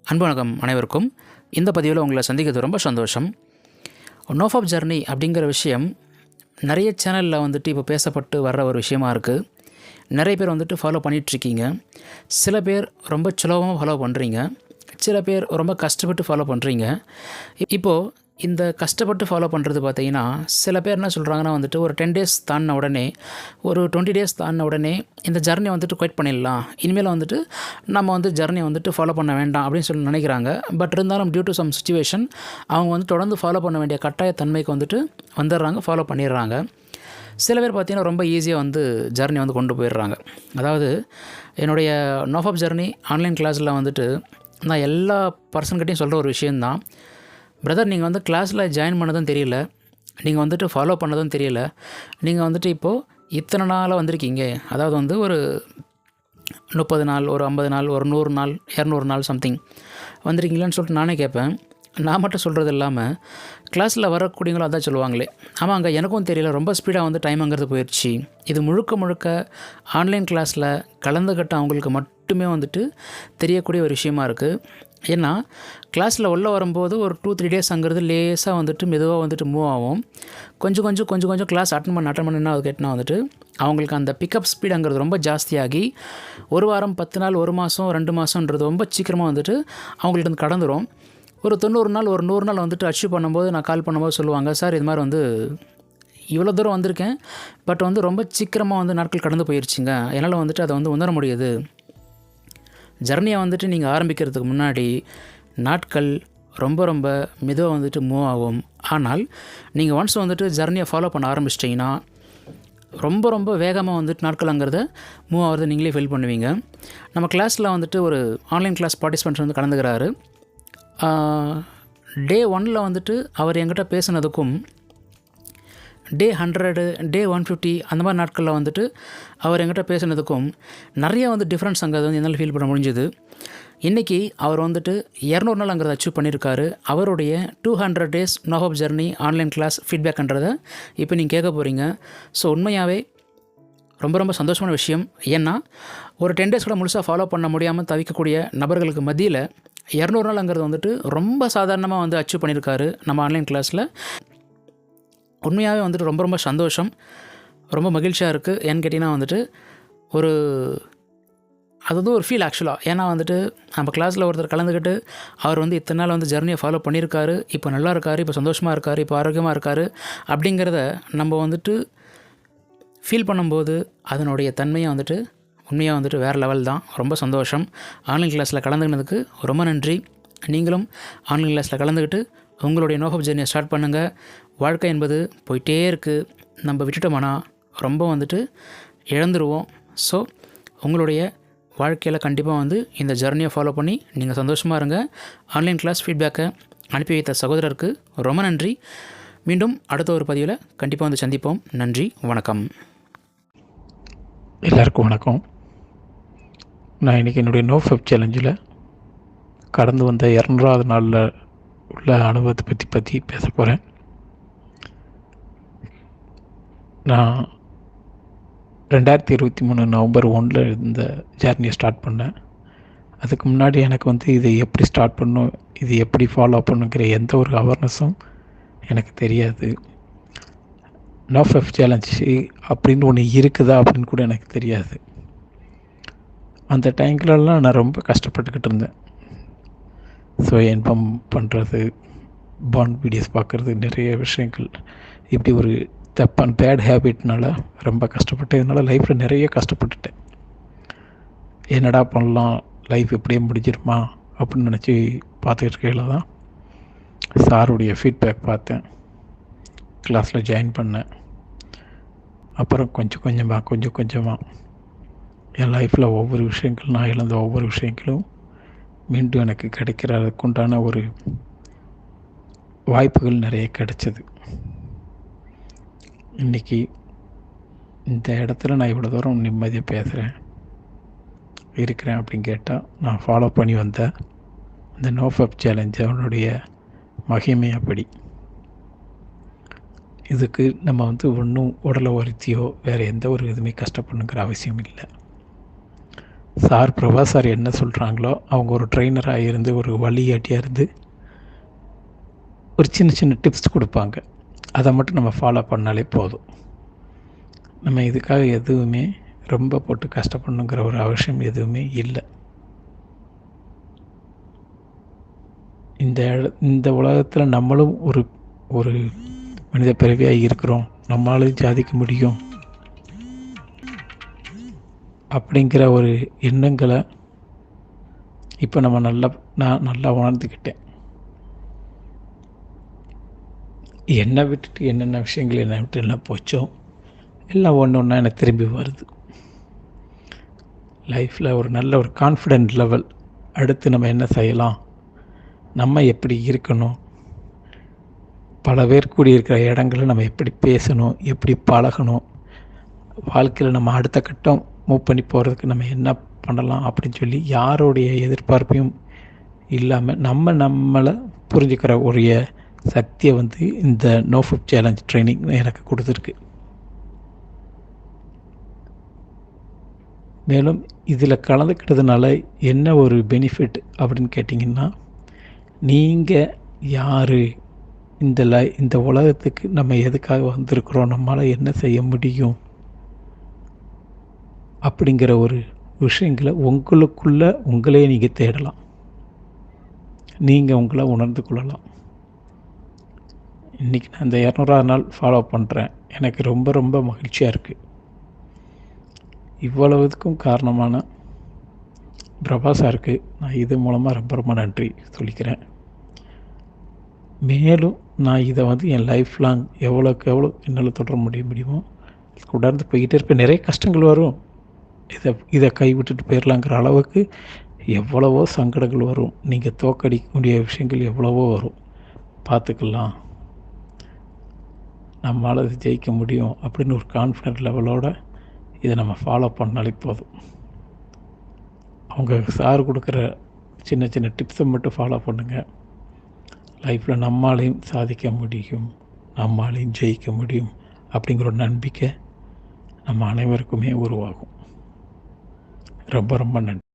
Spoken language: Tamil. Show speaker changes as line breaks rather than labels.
அன்பு வணக்கம் அனைவருக்கும். இந்த பதிவில் உங்களை சந்திக்கிறது ரொம்ப சந்தோஷம். நோஃபாப் ஜர்னி அப்படிங்கிற விஷயம் நிறைய சேனலில் வந்துட்டு இப்போ பேசப்பட்டு வர்ற ஒரு விஷயமா இருக்குது. நிறைய பேர் வந்துட்டு ஃபாலோ பண்ணிகிட்ருக்கீங்க. சில பேர் ரொம்ப சுலபமாக ஃபாலோ பண்ணுறீங்க, சில பேர் ரொம்ப கஷ்டப்பட்டு ஃபாலோ பண்ணுறீங்க. இப்போது இந்த கஷ்டப்பட்டு ஃபாலோ பண்ணுறது பார்த்திங்கன்னா, சில பேர் என்ன சொல்கிறாங்கன்னா வந்துட்டு ஒரு 10 டேஸ் தாண்டின உடனே, ஒரு 20 டேஸ் தாண்டின உடனே இந்த ஜர்னி வந்துட்டு குவைட் பண்ணிடலாம், இனிமேல் வந்துட்டு நம்ம வந்து ஜர்னி வந்துட்டு ஃபாலோ பண்ண வேண்டாம் அப்படின்னு சொல்லி நினைக்கிறாங்க. பட் இருந்தாலும் டியூ டு சம் சுச்சுவேஷன் அவங்க வந்து தொடர்ந்து ஃபாலோ பண்ண வேண்டிய கட்டாயத்தன்மைக்கு வந்துட்டு வந்துடுறாங்க, ஃபாலோ பண்ணிடுறாங்க. சில பேர் பார்த்திங்கன்னா ரொம்ப ஈஸியாக வந்து ஜர்னி வந்து கொண்டு போயிடுறாங்க. அதாவது என்னுடைய நோஃபாப் ஜர்னி ஆன்லைன் கிளாஸில் வந்துட்டு நான் எல்லா பர்சன்கிட்டையும் சொல்கிற ஒரு விஷயந்தான். பிரதர், நீங்கள் வந்து கிளாஸில் ஜாயின் பண்ணதும் தெரியல, நீங்கள் வந்துட்டு ஃபாலோ பண்ணதும் தெரியல, நீங்கள் வந்துட்டு இப்போது இத்தனை நாளாக வந்திருக்கீங்க, அதாவது வந்து ஒரு 30 நாள், ஒரு 50 நாள், ஒரு 100 நாள், 200 நாள் சம்திங் வந்திருக்கீங்களான்னு சொல்லிட்டு நானே கேட்பேன். நான் மட்டும் சொல்கிறது இல்லாமல் கிளாஸில் வரக்கூடியவங்களும் அதான் சொல்லுவாங்களே, ஆமாங்க எனக்கும் தெரியல, ரொம்ப ஸ்பீடாக வந்து டைமுங்கிறது போயிடுச்சு. இது முழுக்க ஆன்லைன் கிளாஸில் கலந்துக்கிட்ட அவங்களுக்கு மட்டுமே வந்துட்டு தெரியக்கூடிய ஒரு விஷயமா இருக்குது. ஏன்னா கிளாஸில் உள்ளே வரும்போது ஒரு 2-3 டேஸ்ங்கிறது லேசாக வந்துட்டு மெதுவாக வந்துட்டு மூவ் ஆகும். கொஞ்சம் கிளாஸ் அட்டன் பண்ண என்ன கேட்டால் வந்துட்டு அவங்களுக்கு அந்த பிக்கப் ஸ்பீடுங்கிறது ரொம்ப ஜாஸ்தியாகி 1 வாரம், 10 நாள், 1 மாதம், 2 மாதம்ன்றது ரொம்ப சீக்கிரமாக வந்துட்டு அவங்கள்ட்ட வந்து கடந்துடும். ஒரு 90 நாள், ஒரு 100 நாள் வந்துட்டு அச்சீவ் பண்ணும்போது நான் கால் பண்ணும்போது சொல்லுவாங்க, சார் இது மாதிரி வந்து இவ்வளோ தூரம் வந்திருக்கேன், பட் வந்து ரொம்ப சீக்கிரமாக வந்து நாட்கள் கடந்து போயிடுச்சுங்க, என்னால் வந்துட்டு அதை வந்து உணர முடியுது. ஜர்னியை வந்துட்டு நீங்கள் ஆரம்பிக்கிறதுக்கு முன்னாடி நாட்கள் ரொம்ப மெதுவாக வந்துட்டு மூவ் ஆகும். ஆனால் நீங்கள் ஒன்ஸ் வந்துட்டு ஜர்னியை ஃபாலோ பண்ண ஆரம்பிச்சிட்டிங்கன்னா ரொம்ப வேகமாக வந்துட்டு நாட்கள்ங்கிறத மூவ் ஆகிறது நீங்களே ஃபீல் பண்ணுவீங்க. நம்ம கிளாஸில் வந்துட்டு ஒரு ஆன்லைன் கிளாஸ் பார்ட்டிசிபென்ட்ஸ் வந்து கலந்துக்கிறாரு. டே 1 வந்துட்டு அவர் என்கிட்ட பேசுனதுக்கும் டே 100, டே 150 அந்த மாதிரி நாட்களில் வந்துட்டு அவர் என்கிட்ட பேசுனதுக்கும் நிறைய வந்து டிஃப்ரென்ஸ் அங்கே வந்து என்னால் ஃபீல் பண்ண முடிஞ்சுது. இன்றைக்கி அவர் வந்துட்டு 200 நாள் அங்கே அச்சீவ் பண்ணியிருக்காரு. அவருடைய 200 days NoFap journey online class ஃபீட்பேக்ன்றதை இப்போ நீங்கள் கேட்க போகிறீங்க. ஸோ உண்மையாகவே ரொம்ப சந்தோஷமான விஷயம். ஏன்னா ஒரு 10 டேஸ் கூட முழுசாக ஃபாலோ பண்ண முடியாமல் தவிக்கக்கூடிய நபர்களுக்கு மத்தியில் 200 நாள்ங்கிறது வந்துட்டு ரொம்ப சாதாரணமாக வந்து அச்சீவ் பண்ணியிருக்காரு நம்ம ஆன்லைன் கிளாஸில். உண்மையாகவே வந்துட்டு ரொம்ப சந்தோஷம், ரொம்ப மகிழ்ச்சியாக இருக்குது. ஏன்னு கேட்டிங்கன்னா வந்துட்டு அது வந்து ஒரு ஃபீல் ஆக்சுவலாக. ஏன்னா வந்துட்டு நம்ம கிளாஸில் ஒருத்தர் கலந்துக்கிட்டு அவர் வந்து இத்தனை நாள் வந்து ஜர்னியை ஃபாலோ பண்ணியிருக்காரு, இப்போ நல்லா இருக்கார், இப்போ சந்தோஷமாக இருக்கார், இப்போ ஆரோக்கியமாக இருக்கார் அப்படிங்கிறத நம்ம வந்துட்டு ஃபீல் பண்ணும்போது அதனுடைய தன்மையை வந்துட்டு உண்மையாக வந்துட்டு வேறு லெவல் தான். ரொம்ப சந்தோஷம். ஆன்லைன் கிளாஸில் கலந்துக்கினதுக்கு ரொம்ப நன்றி. நீங்களும் ஆன்லைன் கிளாஸில் கலந்துக்கிட்டு உங்களுடைய நோஃபாப் ஜர்னியை ஸ்டார்ட் பண்ணுங்கள். வாழ்க்கை என்பது போயிட்டே இருக்குது, நம்ம விட்டுட்டோம்னா ரொம்ப வந்துட்டு இழந்துருவோம். ஸோ உங்களுடைய வாழ்க்கையில் கண்டிப்பாக வந்து இந்த ஜர்னியை ஃபாலோ பண்ணி நீங்கள் சந்தோஷமாக இருங்க. ஆன்லைன் கிளாஸ் ஃபீட்பேக்கை அனுப்பி வைத்த சகோதரருக்கு ரொம்ப நன்றி. மீண்டும் அடுத்த ஒரு பதிவில் கண்டிப்பாக வந்து சந்திப்போம். நன்றி, வணக்கம்.
எல்லாருக்கும் வணக்கம். நான் இன்றைக்கி என்னுடைய நோஃபாப் சேலஞ்சில் கடந்து வந்த 200வது நாளில் உள்ள அனுபவத்தை பற்றி பேச போகிறேன். நான் 2023 நவம்பர் 1 இந்த ஜர்னியை ஸ்டார்ட் பண்ணேன். அதுக்கு முன்னாடி எனக்கு வந்து இது எப்படி ஸ்டார்ட் பண்ணணும், இது எப்படி ஃபாலோ பண்ணுங்கிற எந்த ஒரு அவேர்னஸும் எனக்கு தெரியாது. நோஃபாப் சேலஞ்சு அப்படின்னு ஒன்று இருக்குதா அப்படின்னு கூட எனக்கு தெரியாது. அந்த டைம்லலாம் நான் ரொம்ப கஷ்டப்பட்டுக்கிட்டு இருந்தேன். ஸோ இன்ஃபார்ம் பண்ணுறது, பாண்ட் வீடியோஸ் பார்க்குறது, நிறைய விஷயங்கள் இப்படி ஒரு தப்பான பேட் ஹேபிட்னால ரொம்ப கஷ்டப்பட்டேன். இதனால் லைஃப்பில் நிறைய கஷ்டப்பட்டுட்டேன். என்னடா பண்ணலாம், லைஃப் எப்படியே முடிஞ்சிருமா அப்படின்னு நினச்சி பார்த்துக்கிட்டு இருக்கையில் தான் சாருடைய ஃபீட்பேக் பார்த்தேன், கிளாஸில் ஜாயின் பண்ணேன். அப்புறம் கொஞ்சம் கொஞ்சமாக என் லைஃப்பில் ஒவ்வொரு விஷயங்கள், நான் இழந்த ஒவ்வொரு விஷயங்களும் மீண்டும் எனக்கு கிடைக்கிறதுக்குண்டான ஒரு வாய்ப்புகள் நிறைய கிடைச்சது. இன்றைக்கி இந்த இடத்துல நான் இவ்வளோ தூரம் நிம்மதியாக இருக்கிறேன் அப்படின்னு கேட்டால் நான் ஃபாலோ பண்ணி வந்த இந்த நோஃபாப் சேலஞ்ச் அவனுடைய மகிமை அப்படி. இதுக்கு நம்ம வந்து ஒன்றும் உடலை வருத்தியோ வேறு எந்த ஒரு இதுவுமே கஷ்டப்படணுங்கிற அவசியம் இல்லை. சார் பிரபா சார் என்ன சொல்கிறாங்களோ, அவங்க ஒரு ட்ரெயினராக இருந்து ஒரு வழிகாட்டியாக இருந்து ஒரு சின்ன சின்ன டிப்ஸ் கொடுப்பாங்க. அதை மட்டும் நம்ம ஃபாலோ பண்ணாலே போதும். நம்ம இதுக்காக எதுவுமே ரொம்ப போட்டு கஷ்டப்படணுங்கிற ஒரு அவசியம் எதுவுமே இல்லை. இந்த உலகத்தில் நம்மளும் ஒரு ஒரு மனித பிறவியாக இருக்கிறோம், நம்மளாலும் சாதிக்க முடியும் அப்படிங்கிற ஒரு எண்ணங்களை இப்போ நான் நல்லா உணர்ந்துக்கிட்டேன். என்னை விட்டுட்டு என்னென்ன விஷயங்கள் என்னை விட்டு எல்லாம் போச்சோ எல்லாம் ஒன்று ஒன்றா எனக்கு திரும்பி வருது. லைஃப்பில் ஒரு நல்ல ஒரு கான்ஃபிடென்ட் லெவல், அடுத்து நம்ம என்ன செய்யலாம், நம்ம எப்படி இருக்கணும், பல பேர் கூடியிருக்கிற இடங்களில் நம்ம எப்படி பேசணும், எப்படி பழகணும், வாழ்க்கையில் நம்ம அடுத்த கட்டம் மூவ் பண்ணி போகிறதுக்கு நம்ம என்ன பண்ணலாம் அப்படின்னு சொல்லி யாருடைய எதிர்பார்ப்பையும் இல்லாமல் நம்மளை புரிஞ்சுக்கிற ஒரு சக்தியை இந்த நோ ஃபுட் சேலஞ்ச் ட்ரைனிங் எனக்கு கொடுத்துருக்கு. மேலும் இதில் கலந்துக்கிட்டதுனால என்ன ஒரு பெனிஃபிட் அப்படின்னு கேட்டிங்கன்னா, நீங்கள் யார், இந்த உலகத்துக்கு நம்ம எதுக்காக வந்திருக்கிறோம், நம்மளால் என்ன செய்ய முடியும் அப்படிங்கிற ஒரு விஷயங்களை உங்களுக்குள்ளே உங்களே நீங்கள் தேடலாம், நீங்கள் உங்களை உணர்ந்து கொள்ளலாம். இன்றைக்கி நான் இந்த 200வது நாள் ஃபாலோ பண்ணுறேன். எனக்கு ரொம்ப ரொம்ப மகிழ்ச்சியாக இருக்குது. இவ்வளவுக்கும் காரணமான பிரபா சாருக்கு நான் இது மூலமாக ரொம்ப ரொம்ப நன்றி சொல்லிக்கிறேன். மேலும் நான் இதை என் லைஃப் லாங் எவ்வளோக்கு எவ்வளோ என்னால் தொடர முடியுமோ தொடர்ந்து போய்கிட்டே இருப்பேன். நிறைய கஷ்டங்கள் வரும், இதை கைவிட்டுட்டு போயிடலாங்கிற அளவுக்கு எவ்வளவோ சங்கடங்கள் வரும், நீங்கள் தோக்கடிக்கக்கூடிய விஷயங்கள் எவ்வளவோ வரும். பார்த்துக்கலாம், நம்மளால் இது ஜெயிக்க முடியும் அப்படின்னு ஒரு கான்ஃபிடென்ட் லெவலோடு இதை நம்ம ஃபாலோ பண்ணாலே போதும். அவங்க சார் கொடுக்குற சின்ன சின்ன டிப்ஸை மட்டும் ஃபாலோ பண்ணுங்கள். லைஃப்பில் நம்மளாலையும் சாதிக்க முடியும், நம்மளாலையும் ஜெயிக்க முடியும் அப்படிங்கிற ஒரு நம்பிக்கை நம்ம அனைவருக்குமே உருவாகும். ரொம்ப ரொம்ப நன்றி.